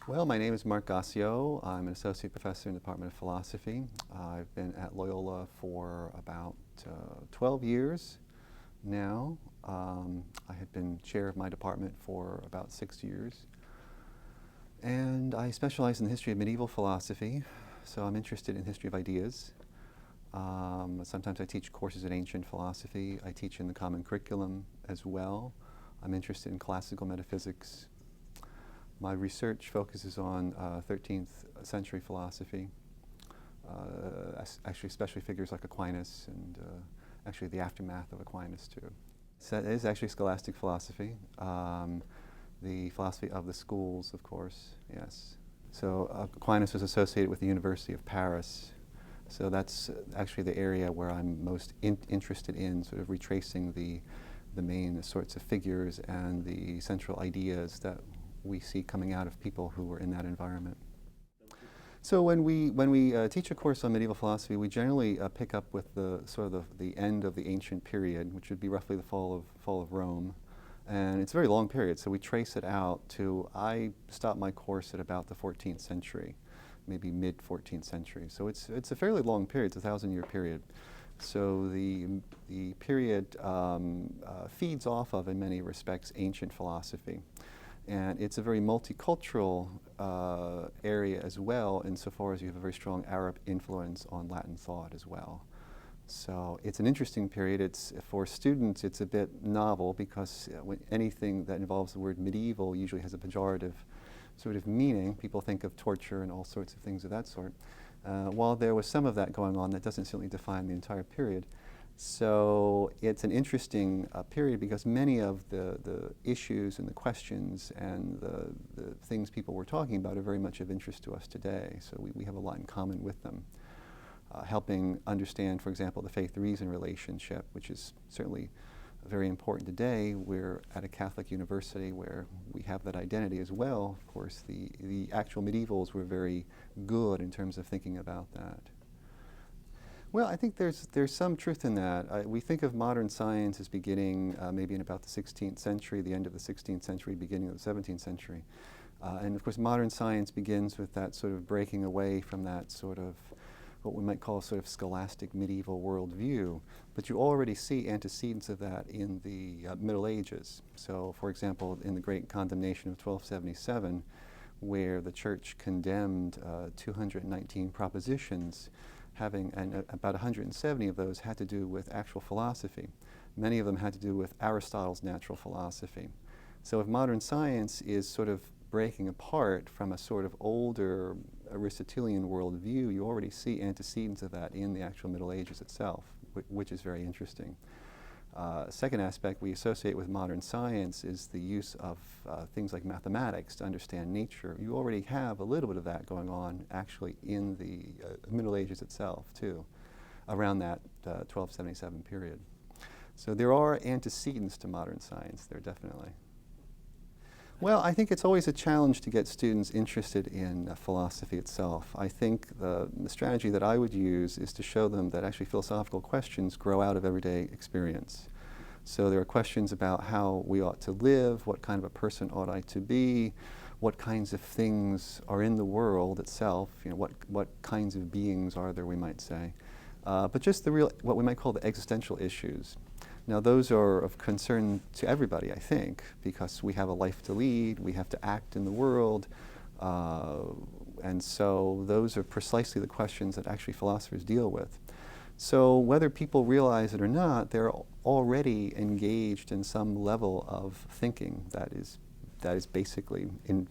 Well, my name is Mark Gossiaux. I'm an associate professor in the Department of Philosophy. I've been at Loyola for about 12 years now. I had been chair of my department for about 6 years. And I specialize in the history of medieval philosophy, so I'm interested in history of ideas. Sometimes I teach courses in ancient philosophy. I teach in the common curriculum as well. I'm interested in classical metaphysics. My research focuses on 13th century philosophy, actually especially figures like Aquinas and actually the aftermath of Aquinas too. So it is actually scholastic philosophy, the philosophy of the schools, of course, yes. So Aquinas was associated with the University of Paris. So that's actually the area where I'm most interested in, sort of retracing the main sorts of figures and the central ideas that we see coming out of people who were in that environment. So when we teach a course on medieval philosophy, we generally pick up with the sort of the end of the ancient period, which would be roughly the fall of Rome, and it's a very long period. So we trace it out to, I stop my course at about the 14th century, maybe mid 14th century. So it's a fairly long period. It's a 1,000-year period. So the period feeds off of, in many respects, ancient philosophy. And it's a very multicultural area as well, insofar as you have a very strong Arab influence on Latin thought as well. So it's an interesting period. It's, for students, it's a bit novel because anything that involves the word medieval usually has a pejorative sort of meaning. People think of torture and all sorts of things of that sort. While there was some of that going on, that doesn't certainly define the entire period. So it's an interesting period because many of the issues and the questions and the things people were talking about are very much of interest to us today. So we have a lot in common with them. Helping understand, for example, the faith-reason relationship, which is certainly very important today. We're at a Catholic university where we have that identity as well. Of course, the actual medievals were very good in terms of thinking about that. Well, I think there's some truth in that. We think of modern science as beginning maybe in about the 16th century, the end of the 16th century, beginning of the 17th century. And of course, modern science begins with that sort of breaking away from that sort of what we might call sort of scholastic medieval worldview. But you already see antecedents of that in the Middle Ages. So, for example, in the Great Condemnation of 1277, where the Church condemned 219 propositions, and about 170 of those had to do with actual philosophy. Many of them had to do with Aristotle's natural philosophy. So if modern science is sort of breaking apart from a sort of older Aristotelian worldview, you already see antecedents of that in the actual Middle Ages itself, which is very interesting. Second aspect we associate with modern science is the use of things like mathematics to understand nature. You already have a little bit of that going on actually in the Middle Ages itself too, around that 1277 period. So there are antecedents to modern science there, definitely. Well, I think it's always a challenge to get students interested in philosophy itself. I think the strategy that I would use is to show them that actually philosophical questions grow out of everyday experience. So there are questions about how we ought to live, what kind of a person ought I to be, what kinds of things are in the world itself, you know, what kinds of beings are there, we might say. But just the real, what we might call the existential issues. Now those are of concern to everybody, I think, because we have a life to lead, we have to act in the world, and so those are precisely the questions that actually philosophers deal with. So whether people realize it or not, they're already engaged in some level of thinking that is basically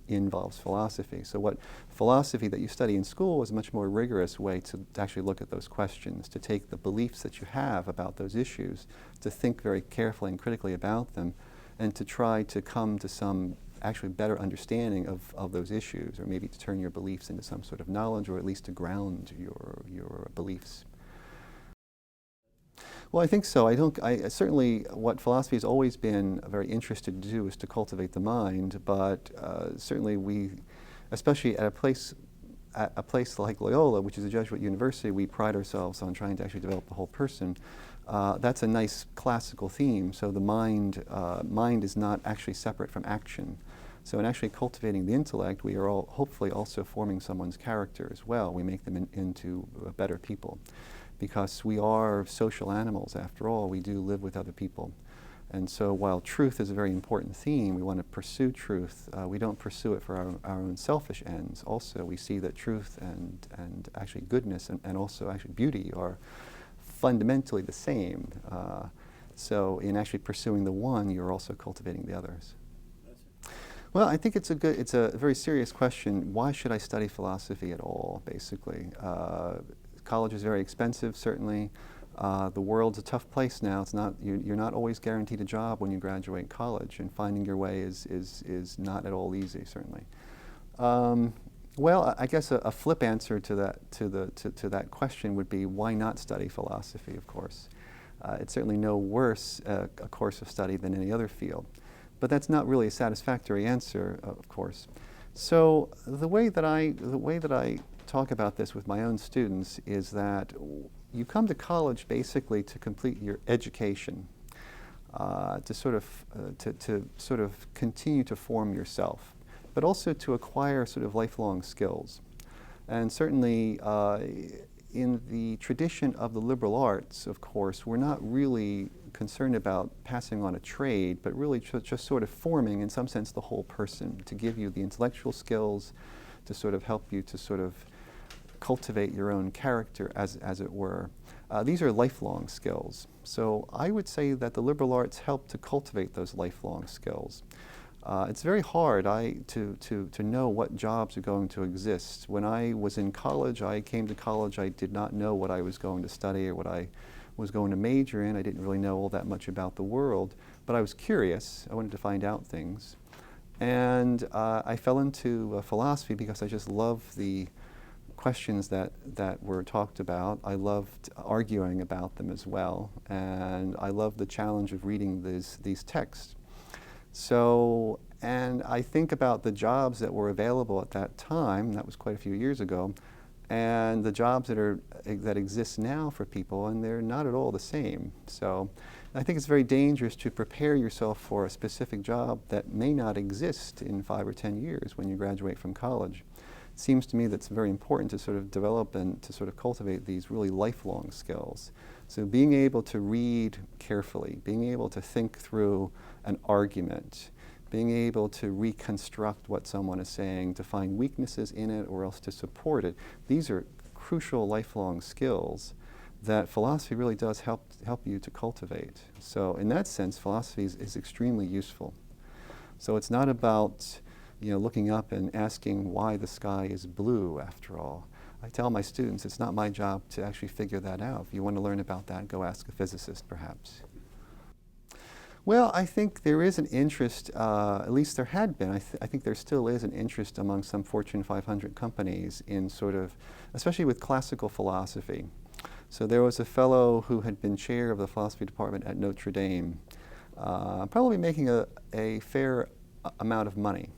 involves philosophy. So what philosophy that you study in school is a much more rigorous way to actually look at those questions, to take the beliefs that you have about those issues, to think very carefully and critically about them, and to try to come to some actually better understanding of those issues, or maybe to turn your beliefs into some sort of knowledge, or at least to ground your beliefs. Well, I think so. I certainly, what philosophy has always been very interested to do is to cultivate the mind, but certainly we, especially at a place like Loyola, which is a Jesuit university, we pride ourselves on trying to actually develop the whole person. That's a nice classical theme. So the mind is not actually separate from action. So in actually cultivating the intellect, we are all hopefully also forming someone's character as well. We make them into better people, because we are social animals after all. We do live with other people. And so while truth is a very important theme, we want to pursue truth. We don't pursue it for our own selfish ends. Also, we see that truth and actually goodness and also actually beauty are fundamentally the same. So in actually pursuing the one, you're also cultivating the others. Well, I think it's a very serious question. Why should I study philosophy at all, basically? College is very expensive, certainly. The world's a tough place now. It's not, you're not always guaranteed a job when you graduate college, and finding your way is not at all easy, certainly. Well, I guess a flip answer to that question would be, why not study philosophy, of course? It's certainly no worse a course of study than any other field. But that's not really a satisfactory answer, of course. So the way that I talk about this with my own students is that you come to college basically to complete your education, to sort of continue to form yourself, but also to acquire sort of lifelong skills. And certainly in the tradition of the liberal arts, of course, we're not really concerned about passing on a trade, but really just sort of forming, in some sense, the whole person, to give you the intellectual skills, to sort of help you to sort of cultivate your own character, as it were. These are lifelong skills. So I would say that the liberal arts help to cultivate those lifelong skills. It's very hard to know what jobs are going to exist. When I was in college, I came to college, I did not know what I was going to study or what I was going to major in. I didn't really know all that much about the world, but I was curious. I wanted to find out things. And I fell into philosophy because I just loved the questions that were talked about. I loved arguing about them as well, and I loved the challenge of reading these texts. So, and I think about the jobs that were available at that time, that was quite a few years ago, and the jobs that exist now for people, and they're not at all the same. So I think it's very dangerous to prepare yourself for a specific job that may not exist in 5 or 10 years when you graduate from college. It seems to me that's very important to sort of develop and to sort of cultivate these really lifelong skills. So being able to read carefully, being able to think through an argument, being able to reconstruct what someone is saying, to find weaknesses in it or else to support it. These are crucial lifelong skills that philosophy really does help you to cultivate. So in that sense, philosophy is extremely useful. So it's not about looking up and asking why the sky is blue, after all. I tell my students it's not my job to actually figure that out. If you want to learn about that, go ask a physicist, perhaps. Well, I think there is an interest, at least there had been, I think there still is an interest among some Fortune 500 companies in sort of, especially with classical philosophy. So there was a fellow who had been chair of the philosophy department at Notre Dame, probably making a fair amount of money.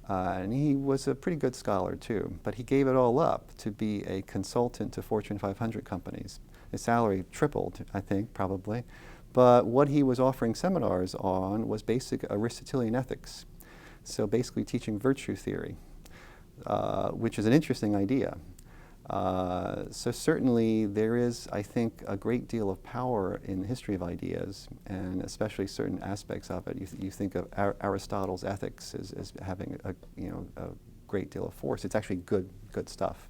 And he was a pretty good scholar too, but he gave it all up to be a consultant to Fortune 500 companies. His salary tripled, I think, probably. But what he was offering seminars on was basic Aristotelian ethics. So basically teaching virtue theory, which is an interesting idea. So certainly there is, I think, a great deal of power in the history of ideas, and especially certain aspects of it. You think of Aristotle's ethics as having a great deal of force. It's actually good stuff.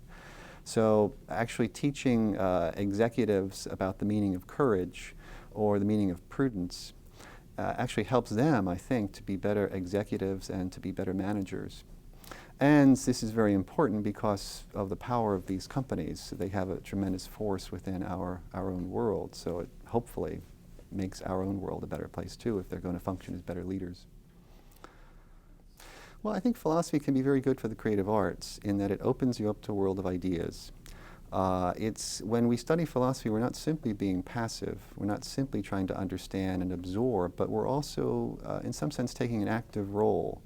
So actually teaching executives about the meaning of courage or the meaning of prudence actually helps them, I think, to be better executives and to be better managers. And this is very important because of the power of these companies. They have a tremendous force within our own world, so it hopefully makes our own world a better place too if they're going to function as better leaders. Well, I think philosophy can be very good for the creative arts in that it opens you up to a world of ideas. When we study philosophy, we're not simply being passive. We're not simply trying to understand and absorb, but we're also, in some sense, taking an active role.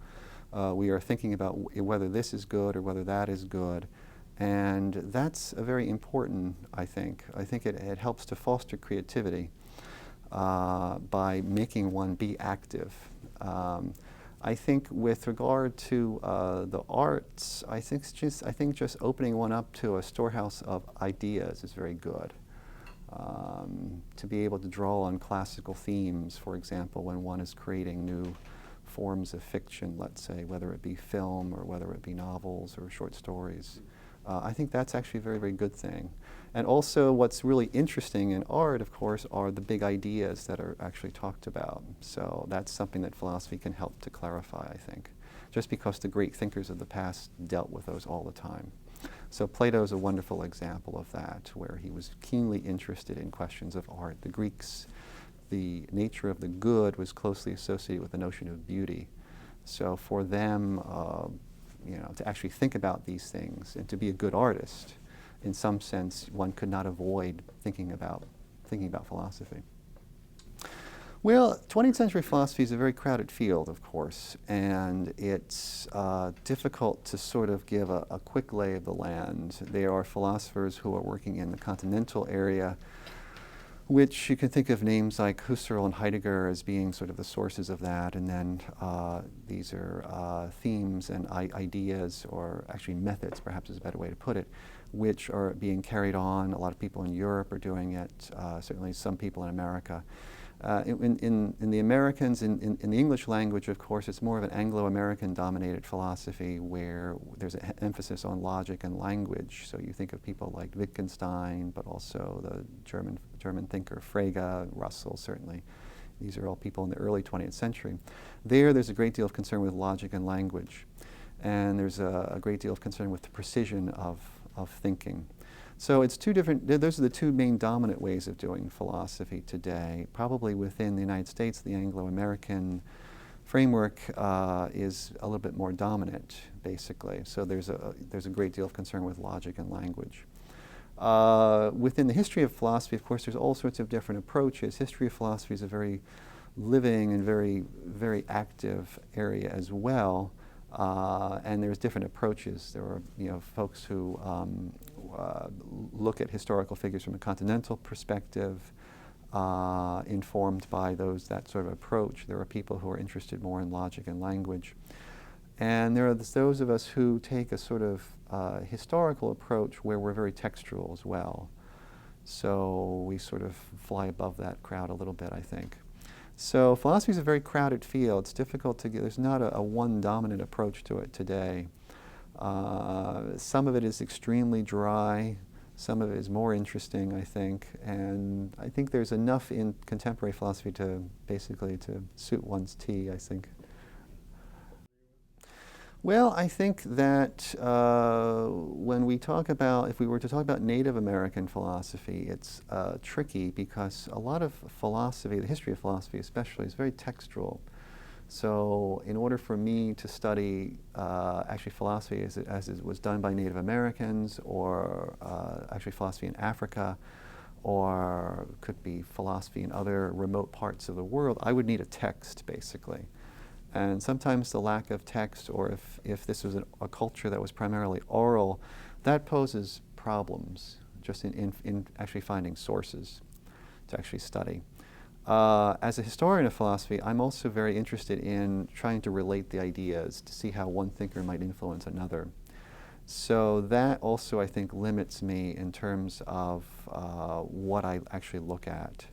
We are thinking about whether this is good or whether that is good. And that's very important, I think. I think it helps to foster creativity by making one be active. I think with regard to the arts, I think just opening one up to a storehouse of ideas is very good. To be able to draw on classical themes, for example, when one is creating new forms of fiction, let's say, whether it be film or whether it be novels or short stories. I think that's actually a very, very good thing. And also what's really interesting in art, of course, are the big ideas that are actually talked about. So that's something that philosophy can help to clarify, I think, just because the great thinkers of the past dealt with those all the time. So Plato's a wonderful example of that, where he was keenly interested in questions of art. The Greeks, the nature of the good was closely associated with the notion of beauty. So for them, to actually think about these things and to be a good artist, in some sense, one could not avoid thinking about philosophy. Well, 20th century philosophy is a very crowded field, of course, and it's difficult to sort of give a quick lay of the land. There are philosophers who are working in the continental area, which you can think of names like Husserl and Heidegger as being sort of the sources of that, and then these are themes and ideas, or actually methods, perhaps is a better way to put it, which are being carried on. A lot of people in Europe are doing it, certainly some people in America. In the Americans, in the English language, of course, it's more of an Anglo-American dominated philosophy where there's an emphasis on logic and language. So you think of people like Wittgenstein, but also the German thinker Frege, Russell, certainly. These are all people in the early 20th century. There's a great deal of concern with logic and language. And there's a great deal of concern with the precision of thinking. So it's two different, those are the two main dominant ways of doing philosophy today. Probably within the United States, the Anglo-American framework is a little bit more dominant, basically. So there's a great deal of concern with logic and language. Within the history of philosophy, of course, there's all sorts of different approaches. History of philosophy is a very living and very, very active area as well. And there's different approaches. There are, folks who look at historical figures from a continental perspective, informed by that sort of approach. There are people who are interested more in logic and language. And there are those of us who take a sort of historical approach where we're very textual as well. So we sort of fly above that crowd a little bit, I think. So philosophy is a very crowded field. It's difficult to get, there's not a one dominant approach to it today. Some of it is extremely dry. Some of it is more interesting, I think. And I think there's enough in contemporary philosophy to basically to suit one's tea, I think. Well, I think that when we talk about, if we were to talk about Native American philosophy, it's tricky because a lot of philosophy, the history of philosophy especially, is very textual. So in order for me to study actually philosophy as it was done by Native Americans, or actually philosophy in Africa, or could be philosophy in other remote parts of the world, I would need a text, basically. And sometimes the lack of text, or if this was a culture that was primarily oral, that poses problems just in actually finding sources to actually study. As a historian of philosophy, I'm also very interested in trying to relate the ideas to see how one thinker might influence another. So that also, I think, limits me in terms of what I actually look at.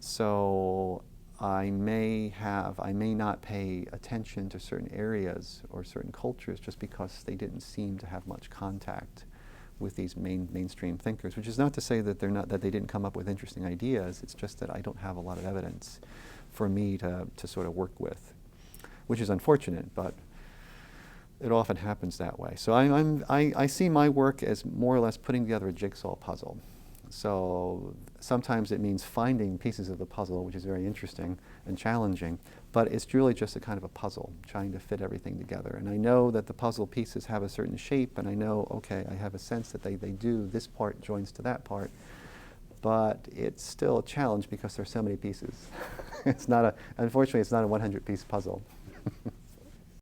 So I may not pay attention to certain areas or certain cultures just because they didn't seem to have much contact with these mainstream thinkers, which is not to say that that they didn't come up with interesting ideas. It's just that I don't have a lot of evidence for me to sort of work with, which is unfortunate, but it often happens that way. So I see my work as more or less putting together a jigsaw puzzle. So sometimes it means finding pieces of the puzzle, which is very interesting and challenging, but it's really just a kind of a puzzle, trying to fit everything together. And I know that the puzzle pieces have a certain shape, and I know, okay, I have a sense that they do, this part joins to that part, but it's still a challenge because there's so many pieces. Unfortunately, it's not a 100-piece puzzle.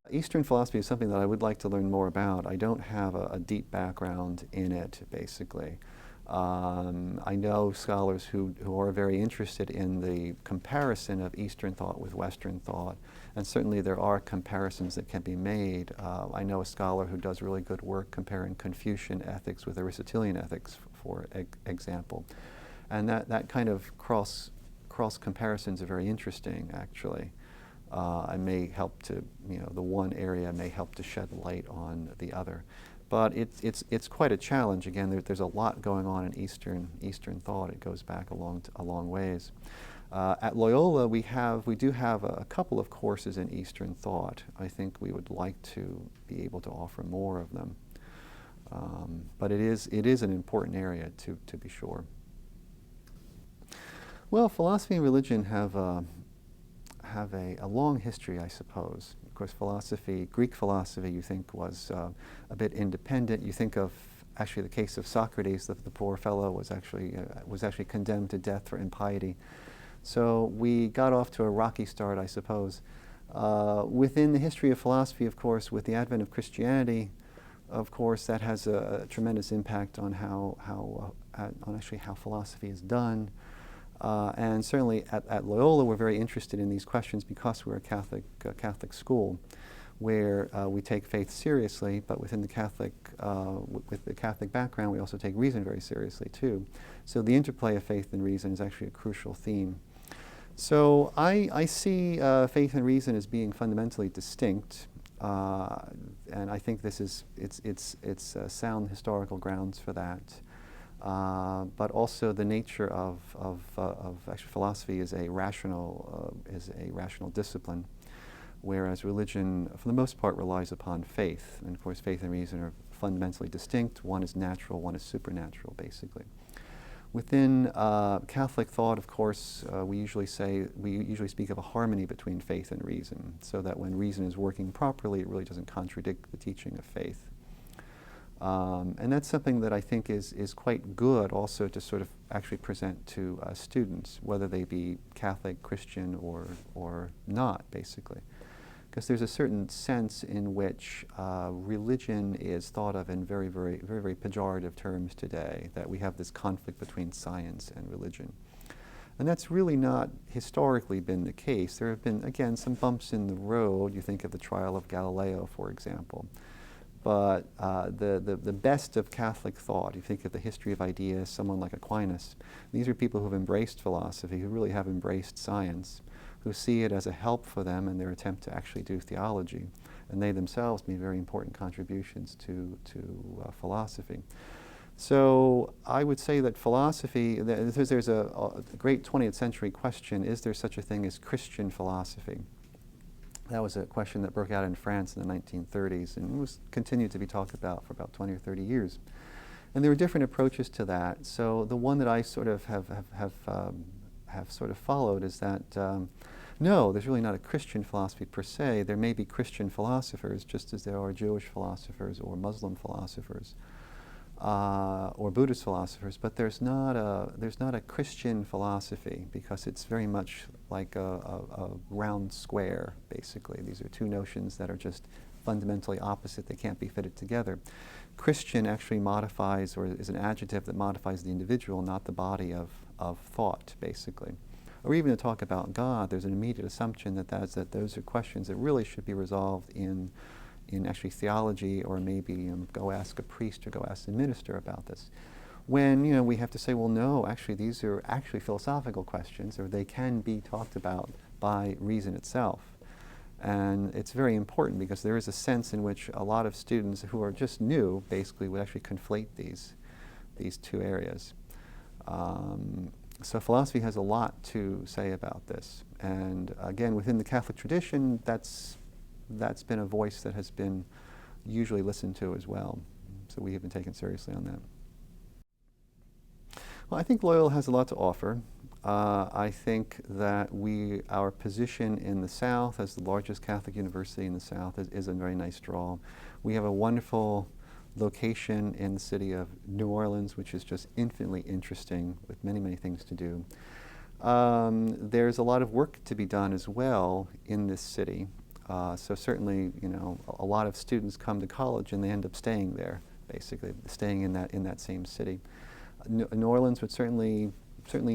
Eastern philosophy is something that I would like to learn more about. I don't have a deep background in it, basically. I know scholars who are very interested in the comparison of Eastern thought with Western thought, and certainly there are comparisons that can be made. I know a scholar who does really good work comparing Confucian ethics with Aristotelian ethics, for example. And that kind of cross comparisons are very interesting, actually. And may help to, the one area may help to shed light on the other. But it's quite a challenge. Again, there's a lot going on in Eastern thought. It goes back a long ways. At Loyola, we do have a couple of courses in Eastern thought. I think we would like to be able to offer more of them. But it is an important area to be sure. Well, philosophy and religion have a long history, I suppose. Of course, Greek philosophy, you think, was a bit independent. You think of actually the case of Socrates, that the poor fellow was actually condemned to death for impiety. So we got off to a rocky start, I suppose. Within the history of philosophy, of course, with the advent of Christianity, of course, that has a tremendous impact on how philosophy is done. And certainly at Loyola, we're very interested in these questions because we're a Catholic school, where we take faith seriously, but within the with the Catholic background, we also take reason very seriously too. So the interplay of faith and reason is actually a crucial theme. So I see faith and reason as being fundamentally distinct, and I think it's sound historical grounds for that. But also the nature of actually philosophy is a rational discipline, whereas religion, for the most part, relies upon faith. And of course, faith and reason are fundamentally distinct. One is natural, one is supernatural, basically. Within Catholic thought, of course, we usually speak of a harmony between faith and reason, so that when reason is working properly, it really doesn't contradict the teaching of faith. And that's something that I think is quite good also to sort of actually present to students, whether they be Catholic, Christian, or not, basically. Because there's a certain sense in which religion is thought of in very, very, very, very pejorative terms today, that we have this conflict between science and religion. And that's really not historically been the case. There have been, again, some bumps in the road. You think of the trial of Galileo, for example. But the best of Catholic thought, you think of the history of ideas, someone like Aquinas, these are people who have embraced philosophy, who really have embraced science, who see it as a help for them in their attempt to actually do theology. And they themselves made very important contributions to philosophy. So I would say that philosophy, there's a great 20th century question, is there such a thing as Christian philosophy? That was a question that broke out in France in the 1930s and was continued to be talked about for about 20 or 30 years. And there were different approaches to that. So the one that I sort of have sort of followed is that no, there's really not a Christian philosophy per se. There may be Christian philosophers, just as there are Jewish philosophers or Muslim philosophers or Buddhist philosophers, but there's not a Christian philosophy, because it's very much like a round square, basically. These are two notions that are just fundamentally opposite. They can't be fitted together. Christian actually modifies, or is an adjective that modifies the individual, not the body of thought, basically. Or even to talk about God, there's an immediate assumption that those are questions that really should be resolved in actually theology, or maybe go ask a priest or go ask a minister about this. When we have to say, well, no, actually these are actually philosophical questions, or they can be talked about by reason itself. And it's very important, because there is a sense in which a lot of students who are just new basically would actually conflate these two areas. So philosophy has a lot to say about this. And again, within the Catholic tradition, that's been a voice that has been usually listened to as well. So we have been taken seriously on that. Well, I think Loyola has a lot to offer. I think that our position in the South as the largest Catholic university in the South is a very nice draw. We have a wonderful location in the city of New Orleans, which is just infinitely interesting, with many, many things to do. There's a lot of work to be done as well in this city. So certainly, a lot of students come to college and they end up staying there, basically, staying in that same city. New Orleans would certainly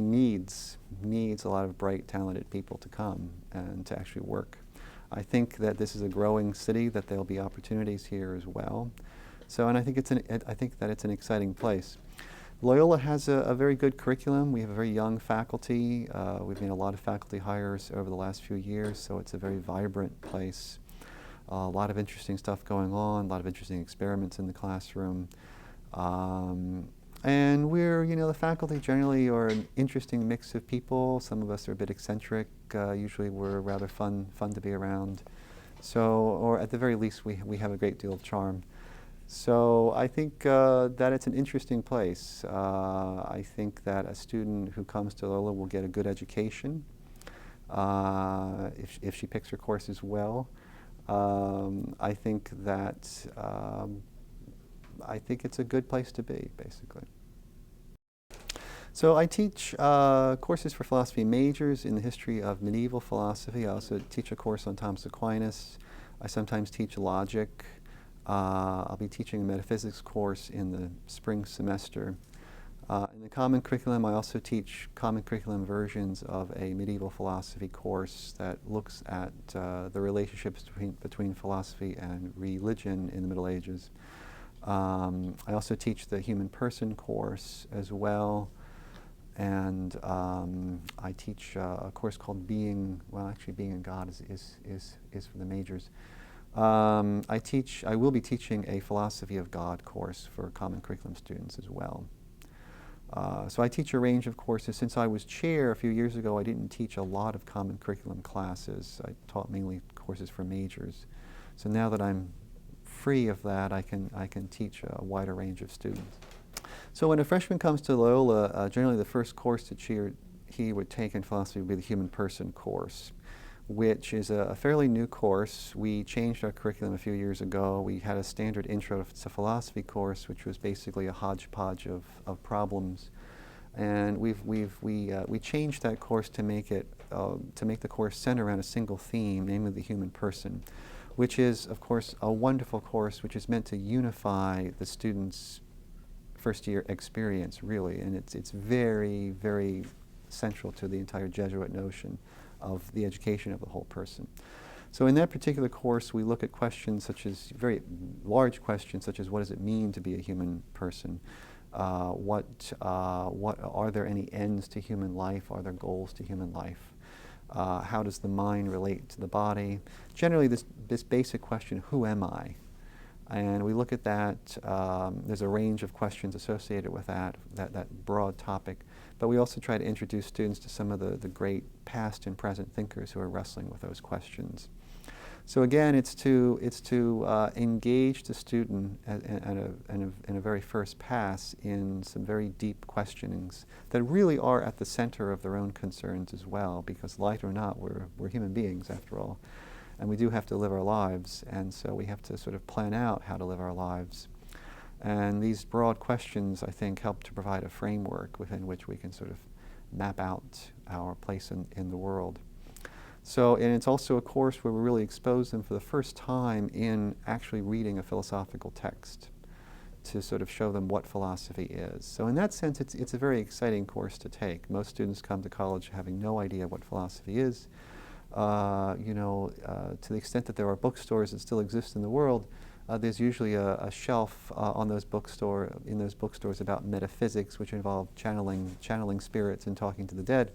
needs a lot of bright, talented people to come and to actually work. I think that this is a growing city, that there'll be opportunities here as well. So, and I think I think that it's an exciting place. Loyola has a very good curriculum. We have a very young faculty. We've made a lot of faculty hires over the last few years, so it's a very vibrant place. A lot of interesting stuff going on, a lot of interesting experiments in the classroom. And we're, the faculty generally are an interesting mix of people. Some of us are a bit eccentric. Usually we're rather fun to be around. So, or at the very least, we have a great deal of charm. So I think that it's an interesting place. I think that a student who comes to Loyola will get a good education if she picks her courses well. I think that I think it's a good place to be, basically. So I teach courses for philosophy majors in the history of medieval philosophy. I also teach a course on Thomas Aquinas. I sometimes teach logic. I'll be teaching a metaphysics course in the spring semester. In the common curriculum, I also teach common curriculum versions of a medieval philosophy course that looks at the relationships between philosophy and religion in the Middle Ages. I also teach the human person course as well. And I teach a course called Being in God is for the majors. I will be teaching a philosophy of God course for common curriculum students as well. So I teach a range of courses. Since I was chair a few years ago, I didn't teach a lot of common curriculum classes. I taught mainly courses for majors. So now that I'm free of that, I can teach a wider range of students. So when a freshman comes to Loyola, generally the first course that he would take in philosophy would be the human person course, which is a fairly new course. We changed our curriculum a few years ago. We had a standard intro to philosophy course, which was basically a hodgepodge of problems, and we changed that course to make the course center around a single theme, namely the human person, which is, of course, a wonderful course which is meant to unify the students' first-year experience, really, and it's very, very central to the entire Jesuit notion of the education of the whole person. So in that particular course, we look at questions such as, very large questions such as, what does it mean to be a human person? What are there any ends to human life? Are there goals to human life? How does the mind relate to the body? Generally, this basic question, who am I? And we look at that. There's a range of questions associated with that broad topic. But we also try to introduce students to some of the great past and present thinkers who are wrestling with those questions. So again, it's to engage the student in a very first pass in some very deep questionings that really are at the center of their own concerns as well, because like it or not, we're human beings after all. And we do have to live our lives, and so we have to sort of plan out how to live our lives. And these broad questions, I think, help to provide a framework within which we can sort of map out our place in the world. So, and it's also a course where we really expose them for the first time in actually reading a philosophical text to sort of show them what philosophy is. So in that sense, it's a very exciting course to take. Most students come to college having no idea what philosophy is. To the extent that there are bookstores that still exist in the world, there's usually a shelf in those bookstores about metaphysics, which involve channeling spirits and talking to the dead.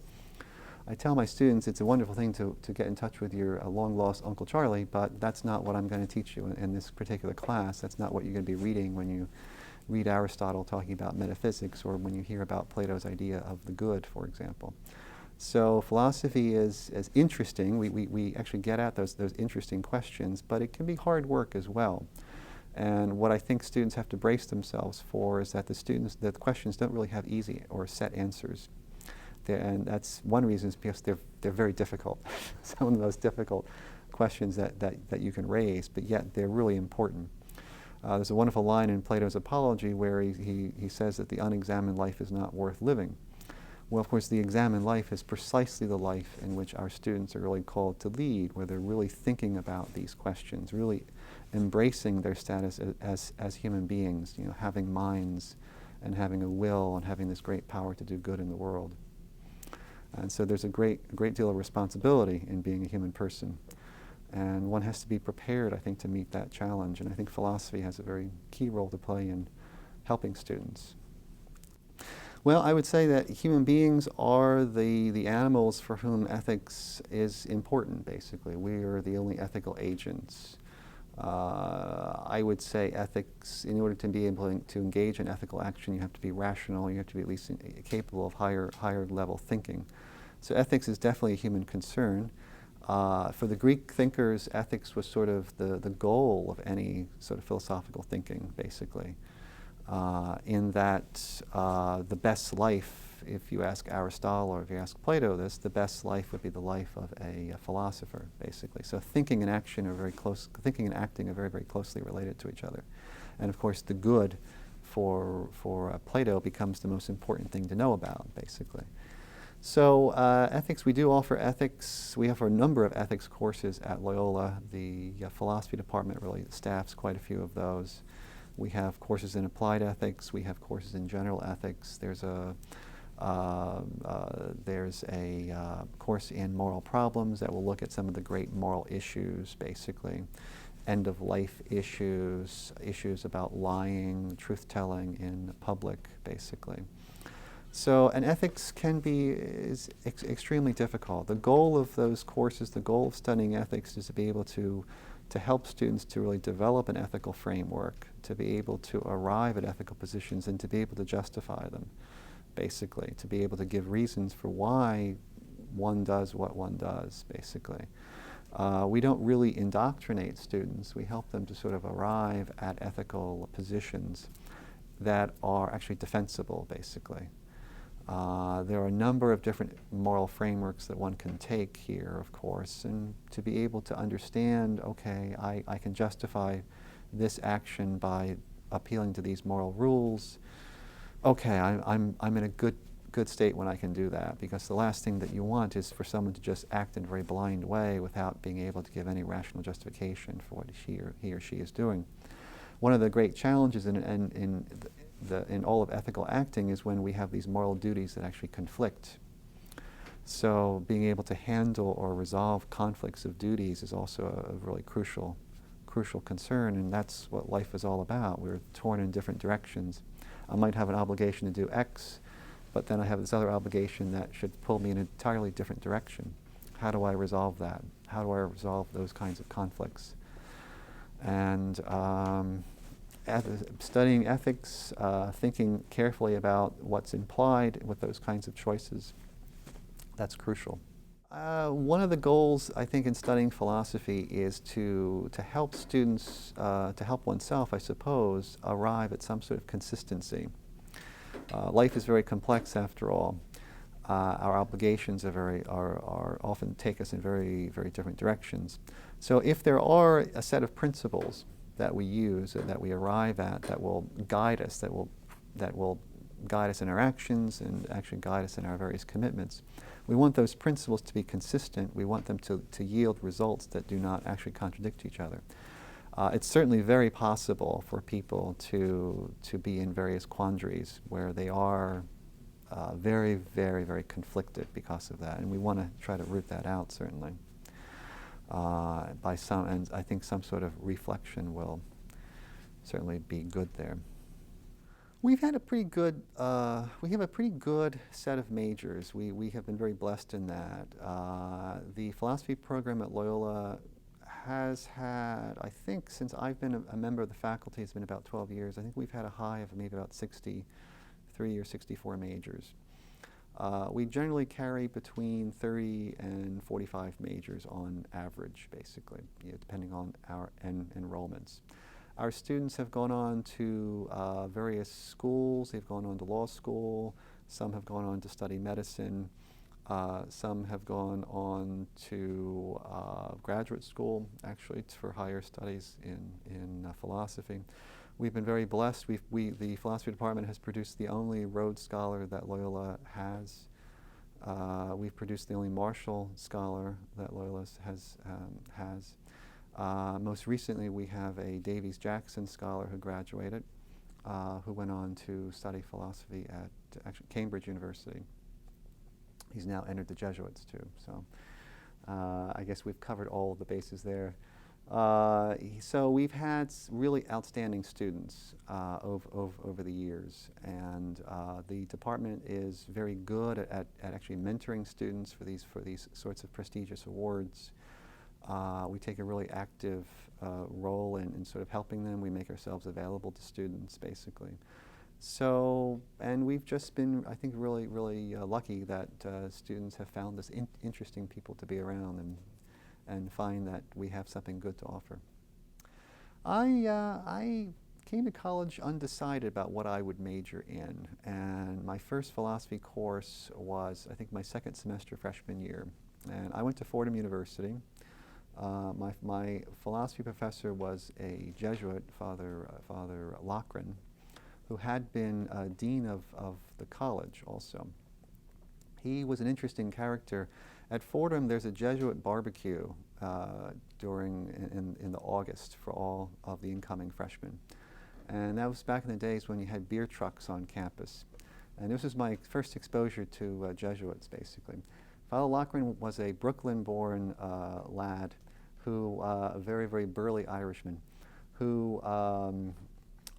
I tell my students it's a wonderful thing to get in touch with your long-lost Uncle Charlie, but that's not what I'm going to teach you in this particular class. That's not what you're going to be reading when you read Aristotle talking about metaphysics, or when you hear about Plato's idea of the good, for example. So philosophy is interesting. We actually get at those interesting questions, but it can be hard work as well. And what I think students have to brace themselves for is that the questions don't really have easy or set answers. And that's one reason, is because they're very difficult. Some of the most difficult questions that you can raise, but yet they're really important. There's a wonderful line in Plato's Apology where he says that the unexamined life is not worth living. Well, of course, the examined life is precisely the life in which our students are really called to lead, where they're really thinking about these questions, really embracing their status as human beings, having minds and having a will and having this great power to do good in the world. And so there's a great deal of responsibility in being a human person. And one has to be prepared, I think, to meet that challenge. And I think philosophy has a very key role to play in helping students. Well, I would say that human beings are the animals for whom ethics is important, basically. We are the only ethical agents. I would say ethics, in order to be able to engage in ethical action, you have to be rational, you have to be at least capable of higher level thinking. So ethics is definitely a human concern. For the Greek thinkers, ethics was sort of the goal of any sort of philosophical thinking, basically. In that the best life, if you ask Aristotle or if you ask Plato this, the best life would be the life of a philosopher, basically. So thinking and action are thinking and acting are very, very closely related to each other. And of course, the good for Plato becomes the most important thing to know about, basically. So ethics, we do offer ethics. We offer a number of ethics courses at Loyola. The philosophy department really staffs quite a few of those. We have courses in applied ethics. We have courses in general ethics. There's a course in moral problems that will look at some of the great moral issues, basically. End-of-life issues, issues about lying, truth-telling in public, basically. So, and ethics is extremely difficult. The goal of those courses, the goal of studying ethics is to be able to help students to really develop an ethical framework, to be able to arrive at ethical positions and to be able to justify them, basically, to be able to give reasons for why one does what one does, basically. We don't really indoctrinate students. We help them to sort of arrive at ethical positions that are actually defensible, basically. There are a number of different moral frameworks that one can take here, of course, and to be able to understand, okay, I can justify this action by appealing to these moral rules. Okay, I'm in a good state when I can do that, because the last thing that you want is for someone to just act in a very blind way without being able to give any rational justification for what he or she is doing. One of the great challenges in all of ethical acting is when we have these moral duties that actually conflict. So being able to handle or resolve conflicts of duties is also a really crucial concern, and that's what life is all about. We're torn in different directions. I might have an obligation to do X, but then I have this other obligation that should pull me in an entirely different direction. How do I resolve that? How do I resolve those kinds of conflicts? And studying ethics, thinking carefully about what's implied with those kinds of choices, that's crucial. One of the goals, I think, in studying philosophy is to help students, to help oneself, I suppose, arrive at some sort of consistency. Life is very complex, after all. Our obligations are often take us in very, very different directions. So if there are a set of principles that we use, or that we arrive at, that will guide us, that will guide us in our actions and actually guide us in our various commitments, we want those principles to be consistent. We want them to yield results that do not actually contradict each other. It's certainly very possible for people to be in various quandaries where they are very, very, very conflicted because of that, and we want to try to root that out, certainly. And I think some sort of reflection will certainly be good there. We've had a pretty good, we have a pretty good set of majors. We have been very blessed in that. The philosophy program at Loyola has had, I think, since I've been a member of the faculty, it's been about 12 years, I think we've had a high of maybe about 63 or 64 majors. We generally carry between 30 and 45 majors on average, basically, depending on our enrollments. Our students have gone on to various schools. They've gone on to law school. Some have gone on to study medicine. Some have gone on to graduate school, actually, for higher studies in philosophy. We've been very blessed. The philosophy department has produced the only Rhodes Scholar that Loyola has. We've produced the only Marshall Scholar that Loyola has. Most recently, we have a Davies Jackson Scholar who graduated. who went on to study philosophy at actually Cambridge University. He's now entered the Jesuits too, so I guess we've covered all the bases there. So we've had really outstanding students over the years, and the department is very good at actually mentoring students for these sorts of prestigious awards. We take a really active role in sort of helping them. We make ourselves available to students, basically. So, and we've just been, I think, really lucky that students have found us interesting people to be around and find that we have something good to offer. I came to college undecided about what I would major in, and my first philosophy course was, I think, my second semester freshman year. And I went to Fordham University. My philosophy professor was a Jesuit, Father Lochran, who had been dean of the college also. He was an interesting character. At Fordham, there's a Jesuit barbecue in the August for all of the incoming freshmen. And that was back in the days when you had beer trucks on campus. And this was my first exposure to Jesuits, basically. Father Lochran was a Brooklyn-born lad who, a very burly Irishman, who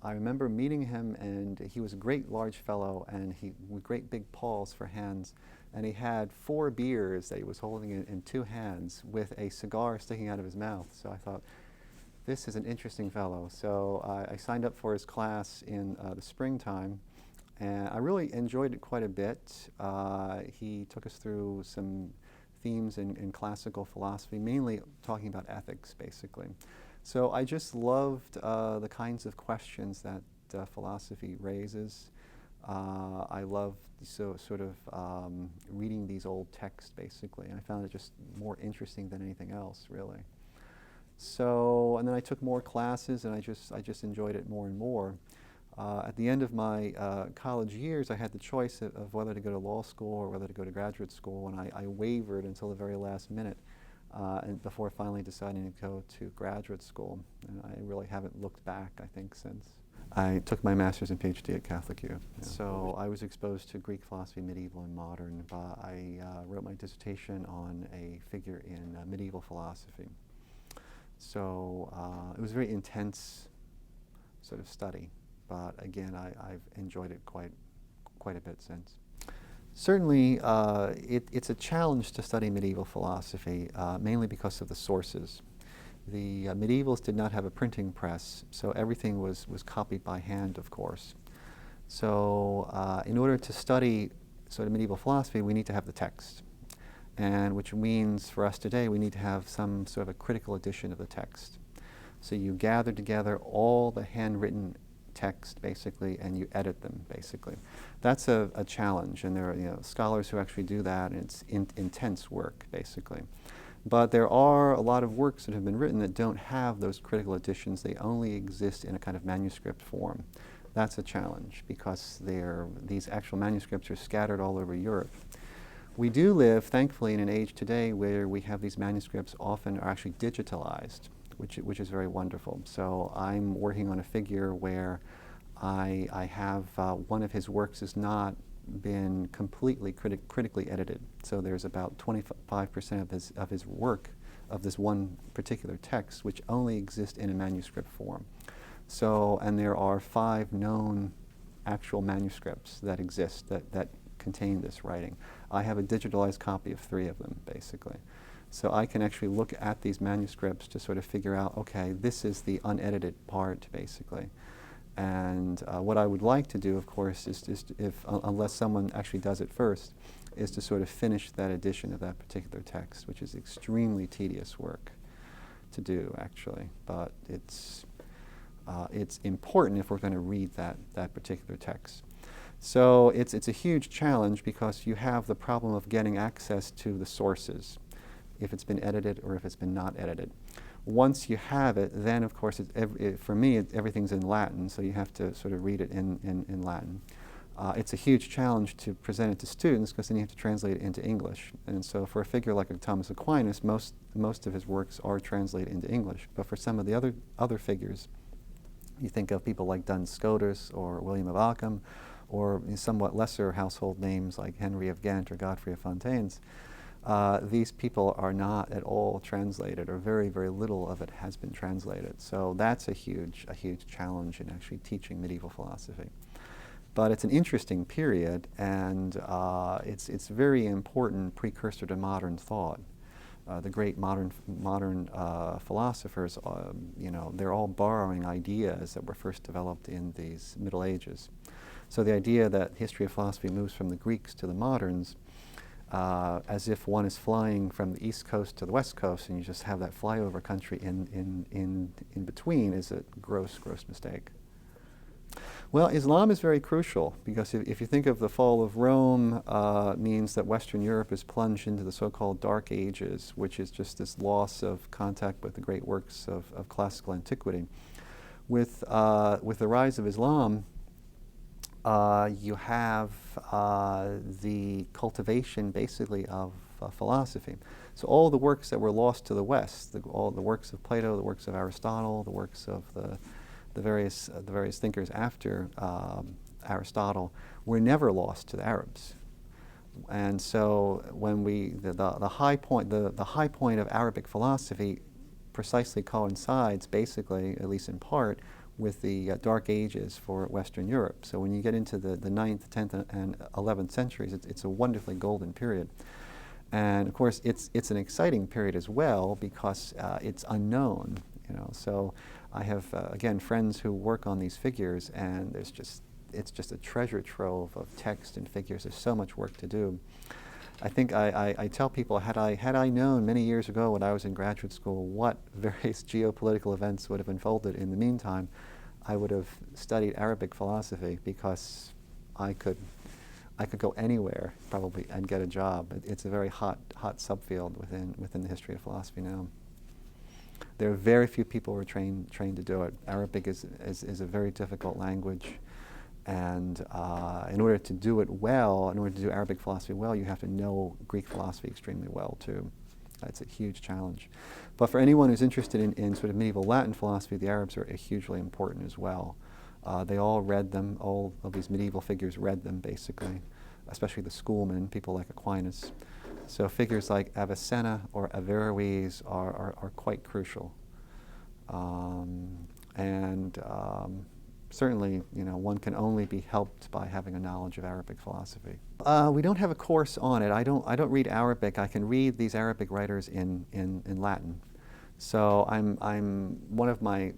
I remember meeting him, and he was a great large fellow, and he with great big paws for hands, and he had 4 beers that he was holding in 2 hands with a cigar sticking out of his mouth. So I thought, this is an interesting fellow. So I signed up for his class in the springtime, and I really enjoyed it quite a bit. He took us through some themes in classical philosophy, mainly talking about ethics, basically. So I just loved the kinds of questions that philosophy raises. I loved sort of reading these old texts, basically. And I found it just more interesting than anything else, really. So, and then I took more classes, and I just enjoyed it more and more. At the end of my college years, I had the choice of whether to go to law school or whether to go to graduate school, and I wavered until the very last minute. And before finally deciding to go to graduate school. And I really haven't looked back, I think, since. I took my master's and PhD at Catholic U. Yeah. So I was exposed to Greek philosophy, medieval and modern. I wrote my dissertation on a figure in medieval philosophy. So it was a very intense sort of study. But again, I've enjoyed it quite a bit since. Certainly, it's a challenge to study medieval philosophy, mainly because of the sources. The medievals did not have a printing press, so everything was copied by hand, of course. So in order to study sort of medieval philosophy, we need to have the text, and which means for us today, we need to have some sort of a critical edition of the text. So you gather together all the handwritten text, basically, and you edit them, basically. That's a challenge, and there are scholars who actually do that, and it's intense work, basically. But there are a lot of works that have been written that don't have those critical editions. They only exist in a kind of manuscript form. That's a challenge, because these actual manuscripts are scattered all over Europe. We do live, thankfully, in an age today where we have these manuscripts often are actually digitalized, which is very wonderful. So I'm working on a figure where I have one of his works has not been completely critically edited. So there's about 25% of his work, of this one particular text, which only exists in a manuscript form. So, and there are 5 known actual manuscripts that exist that contain this writing. I have a digitalized copy of 3 of them, basically. So I can actually look at these manuscripts to sort of figure out, okay, this is the unedited part, basically. And what I would like to do, of course, is unless someone actually does it first, is to sort of finish that edition of that particular text, which is extremely tedious work to do, actually. But it's important if we're going to read that particular text. So it's a huge challenge, because you have the problem of getting access to the sources, if it's been edited or if it's been not edited. Once you have it, then of course, for me, everything's in Latin, so you have to sort of read it in Latin. It's a huge challenge to present it to students, because then you have to translate it into English. And so for a figure like Thomas Aquinas, most of his works are translated into English. But for some of the other figures, You think of people like Duns Scotus or William of Ockham, or somewhat lesser household names like Henry of Ghent or Godfrey of Fontaines. These people are not at all translated, or very, very little of it has been translated. So that's a huge challenge in actually teaching medieval philosophy. But it's an interesting period, and it's a very important precursor to modern thought. The great modern philosophers, they're all borrowing ideas that were first developed in these Middle Ages. So the idea that history of philosophy moves from the Greeks to the moderns, as if one is flying from the East Coast to the West Coast, and you just have that flyover country in between, is a gross mistake. Well, Islam is very crucial, because if you think of the fall of Rome, means that Western Europe is plunged into the so-called Dark Ages, which is just this loss of contact with the great works of classical antiquity. With the rise of Islam, you have the cultivation, basically, of philosophy. So all the works that were lost to the West, all the works of Plato, the works of Aristotle, the works of the various thinkers after Aristotle, were never lost to the Arabs. And so when the high point of Arabic philosophy precisely coincides, basically, at least in part, with the Dark Ages for Western Europe. So when you get into the 9th, 10th, and 11th centuries, it's a wonderfully golden period. And of course, it's an exciting period as well, because it's unknown. So I have again friends who work on these figures, and it's just a treasure trove of text and figures. There's so much work to do. I think I tell people, had I known many years ago when I was in graduate school what various geopolitical events would have unfolded in the meantime, I would have studied Arabic philosophy, because I could go anywhere probably and get a job. It's a very hot subfield within the history of philosophy now. There are very few people who are trained to do it. Arabic is a very difficult language, and in order to do it well, in order to do Arabic philosophy well, you have to know Greek philosophy extremely well too. That's a huge challenge. But for anyone who's interested in sort of medieval Latin philosophy, the Arabs are hugely important as well. They all read them. All of these medieval figures read them, basically, especially the schoolmen, people like Aquinas. So figures like Avicenna or Averroes are quite crucial. Certainly, one can only be helped by having a knowledge of Arabic philosophy. We don't have a course on it. I don't read Arabic. I can read these Arabic writers in Latin. So one of my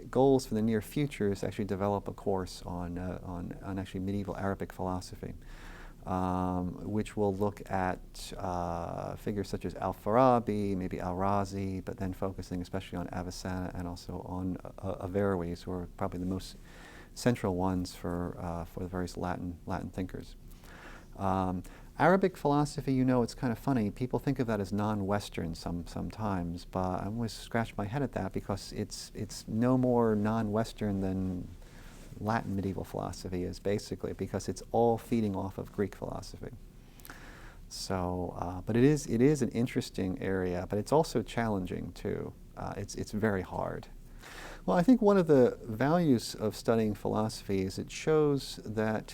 goals for the near future is to actually develop a course on actually medieval Arabic philosophy, which will look at figures such as Al-Farabi, maybe Al-Razi, but then focusing especially on Avicenna and also on Averroes, who are probably the most central ones for the various Latin thinkers. Arabic philosophy, it's kind of funny. People think of that as non-Western sometimes, but I always scratch my head at that, because it's no more non-Western than Latin medieval philosophy is, basically, because it's all feeding off of Greek philosophy. So, but it is an interesting area, but it's also challenging too. It's very hard. Well, I think one of the values of studying philosophy is it shows that